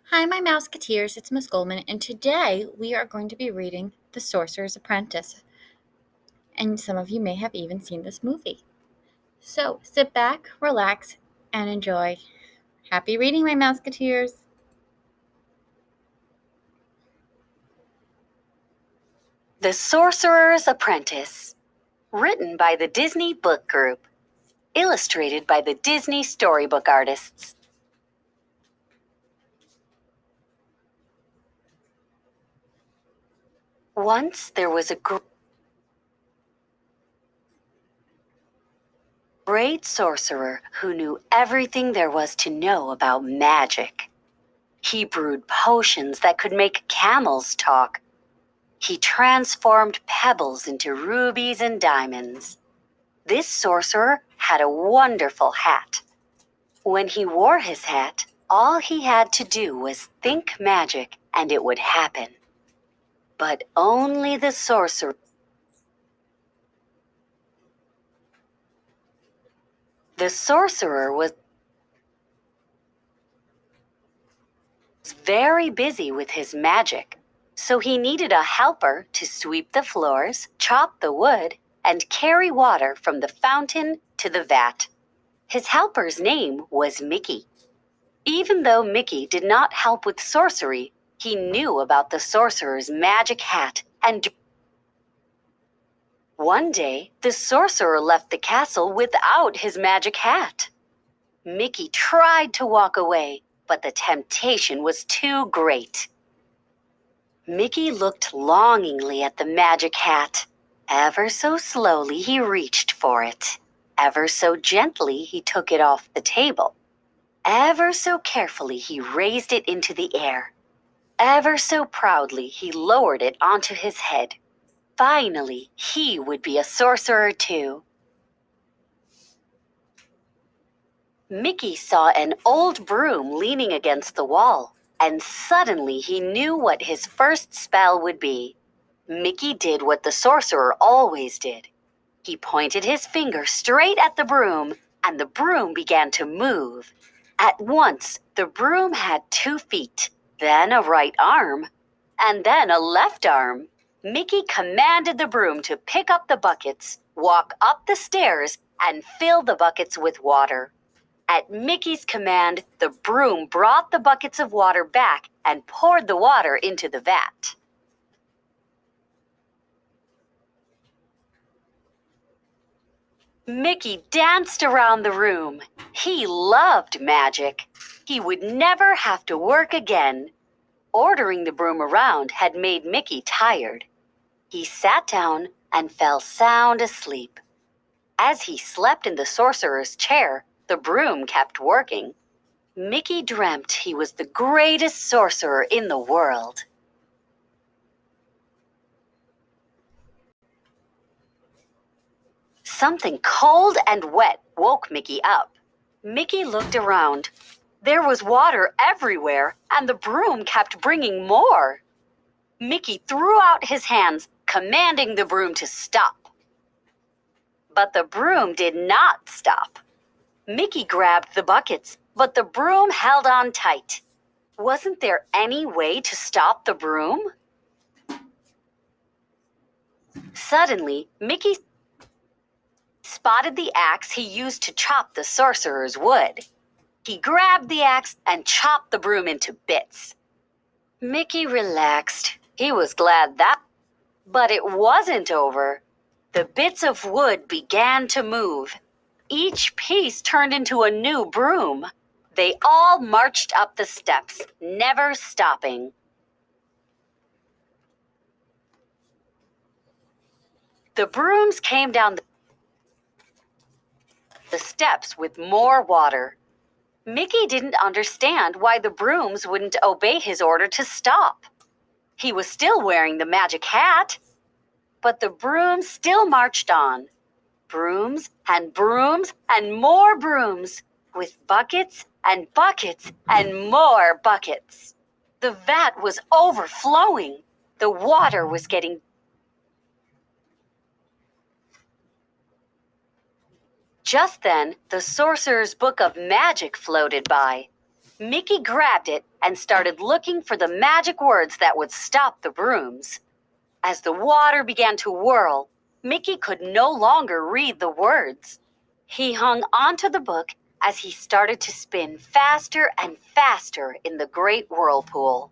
Hi, my Mouseketeers, it's Miss Goldman, and today we are going to be reading The Sorcerer's Apprentice. And some of you may have even seen this movie. So sit back, relax, and enjoy. Happy reading, my Mouseketeers! The Sorcerer's Apprentice, written by the Disney Book Group, illustrated by the Disney Storybook Artists. Once there was a great sorcerer who knew everything there was to know about magic. He brewed potions that could make camels talk. He transformed pebbles into rubies and diamonds. This sorcerer had a wonderful hat. When he wore his hat, all he had to do was think magic and it would happen. But only the sorcerer was very busy with his magic, so he needed a helper to sweep the floors, chop the wood, and carry water from the fountain to the vat. His helper's name was Mickey. Even though Mickey did not help with sorcery, he knew about the sorcerer's magic hat and one day, the sorcerer left the castle without his magic hat. Mickey tried to walk away, but the temptation was too great. Mickey looked longingly at the magic hat. Ever so slowly, he reached for it. Ever so gently, he took it off the table. Ever so carefully, he raised it into the air. Ever so proudly, he lowered it onto his head. Finally, he would be a sorcerer too. Mickey saw an old broom leaning against the wall, and suddenly he knew what his first spell would be. Mickey did what the sorcerer always did. He pointed his finger straight at the broom, and the broom began to move. At once, the broom had 2 feet, then a right arm, and then a left arm. Mickey commanded the broom to pick up the buckets, walk up the stairs, and fill the buckets with water. At Mickey's command, the broom brought the buckets of water back and poured the water into the vat. Mickey danced around the room. He loved magic. He would never have to work again. Ordering the broom around had made Mickey tired. He sat down and fell sound asleep. As he slept in the sorcerer's chair, the broom kept working. Mickey dreamt he was the greatest sorcerer in the world. Something cold and wet woke Mickey up. Mickey looked around. There was water everywhere, and the broom kept bringing more. Mickey threw out his hands, commanding the broom to stop. But the broom did not stop. Mickey grabbed the buckets, but the broom held on tight. Wasn't there any way to stop the broom? Suddenly, Mickey spotted the axe he used to chop the sorcerer's wood. He grabbed the axe and chopped the broom into bits. Mickey relaxed. He was glad that, but it wasn't over. The bits of wood began to move. Each piece turned into a new broom. They all marched up the steps, never stopping. The brooms came down the steps with more water. Mickey didn't understand why the brooms wouldn't obey his order to stop. He was still wearing the magic hat, but the brooms still marched on. Brooms and brooms and more brooms, with buckets and buckets and more buckets. The vat was overflowing. The water was getting. Just then, the sorcerer's book of magic floated by. Mickey grabbed it and started looking for the magic words that would stop the brooms. As the water began to whirl, Mickey could no longer read the words. He hung onto the book as he started to spin faster and faster in the great whirlpool.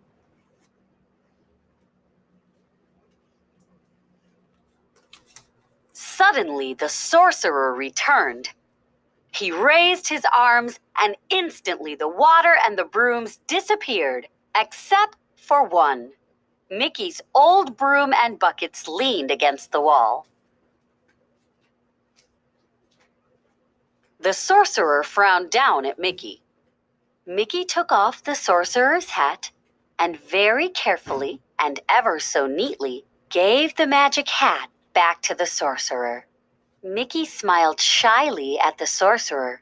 Suddenly, the sorcerer returned. He raised his arms, and instantly the water and the brooms disappeared, except for one. Mickey's old broom and buckets leaned against the wall. The sorcerer frowned down at Mickey. Mickey took off the sorcerer's hat and very carefully and ever so neatly gave the magic hat back to the sorcerer. Mickey smiled shyly at the sorcerer,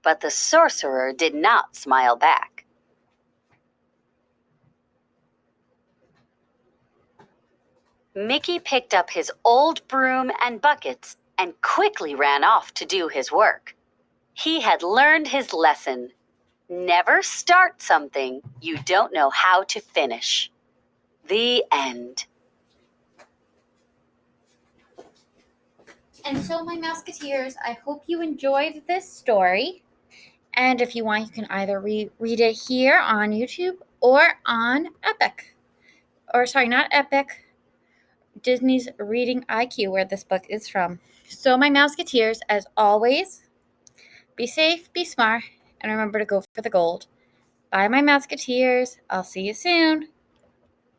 but the sorcerer did not smile back. Mickey picked up his old broom and buckets and quickly ran off to do his work. He had learned his lesson. Never start something you don't know how to finish. The end. And so, my Musketeers, I hope you enjoyed this story. And if you want, you can either read it here on YouTube or on Epic. Or, sorry, not Epic, Disney's Reading IQ, where this book is from. So, my Musketeers, as always, be safe, be smart, and remember to go for the gold. Bye, my Musketeers. I'll see you soon.